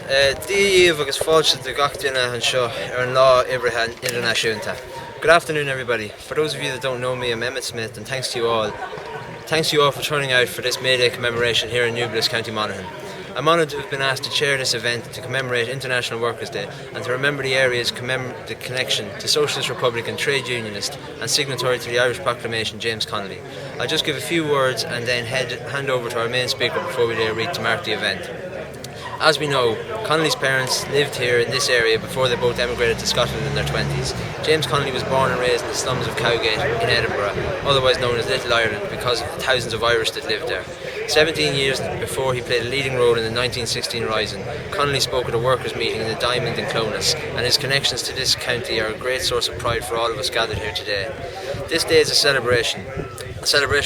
Díomh agus fáilte de gach duine anseo an lá Ibrahim Internaisiúnta. Good afternoon, everybody. For those of you that don't know me, I'm Emmet Smith, and thanks to you all. Thanks to you all for turning out for this May Day commemoration here in Newbliss, County Monaghan. I'm honoured to have been asked to chair this event to commemorate International Workers' Day and to remember the area's the connection to Socialist, Republican, Trade Unionist and signatory to the Irish Proclamation, James Connolly. I'll just give a few words and then hand over to our main speaker before we lay a wreath to mark the event. As we know, Connolly's parents lived here in this area before they both emigrated to Scotland in their 20s. James Connolly was born and raised in the slums of Cowgate in Edinburgh, otherwise known as Little Ireland because of the thousands of Irish that lived there. 17 years before he played a leading role in the 1916 Rising, Connolly spoke at a workers' meeting in the Diamond in Clonus, and his connections to this county are a great source of pride for all of us gathered here today. This day is a celebration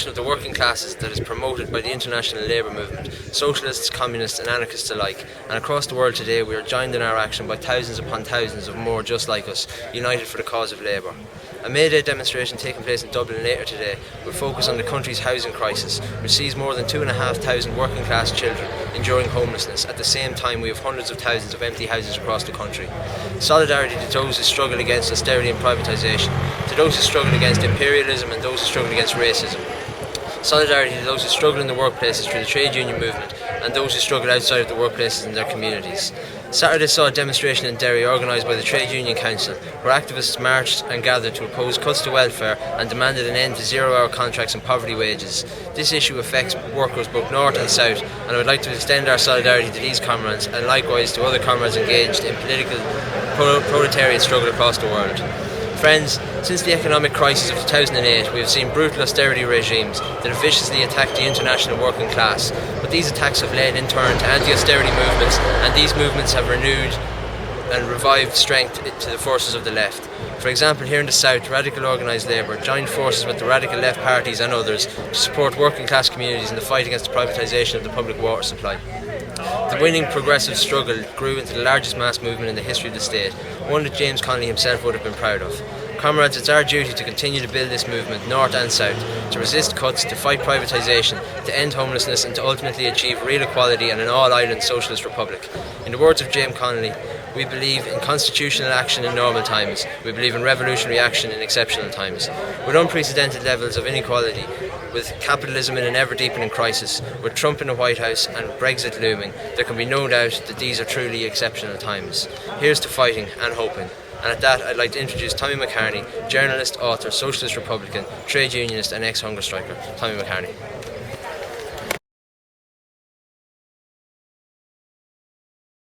of the working classes that is promoted by the international labour movement, socialists, communists and anarchists alike, and across the world today we are joined in our action by thousands upon thousands of more just like us, united for the cause of labour. A May Day demonstration taking place in Dublin later today will focus on the country's housing crisis, which sees more than 2,500 working class children enduring homelessness. At the same time, we have hundreds of thousands of empty houses across the country. Solidarity to those who struggle against austerity and privatisation, to those who struggle against imperialism and those who struggle against racism. Solidarity to those who struggle in the workplaces through the trade union movement and those who struggle outside of the workplaces in their communities. Saturday saw a demonstration in Derry organised by the Trade Union Council, where activists marched and gathered to oppose cuts to welfare and demanded an end to zero-hour contracts and poverty wages. This issue affects workers both north and south, and I would like to extend our solidarity to these comrades and likewise to other comrades engaged in political proletariat struggle across the world. Friends, since the economic crisis of 2008, we have seen brutal austerity regimes that have viciously attacked the international working class, but these attacks have led in turn to anti-austerity movements, and these movements have renewed and revived strength to the forces of the left. For example, here in the south, radical organised labour joined forces with the radical left parties and others to support working class communities in the fight against the privatisation of the public water supply. The winning progressive struggle grew into the largest mass movement in the history of the state, one that James Connolly himself would have been proud of. Comrades, it's our duty to continue to build this movement, north and south, to resist cuts, to fight privatisation, to end homelessness and to ultimately achieve real equality and an all-island socialist republic. In the words of James Connolly, we believe in constitutional action in normal times. We believe in revolutionary action in exceptional times. With unprecedented levels of inequality, with capitalism in an ever-deepening crisis, with Trump in the White House and Brexit looming, there can be no doubt that these are truly exceptional times. Here's to fighting and hoping. And at that, I'd like to introduce Tommy McCartney, journalist, author, socialist Republican, trade unionist and ex-hunger striker. Tommy McCartney.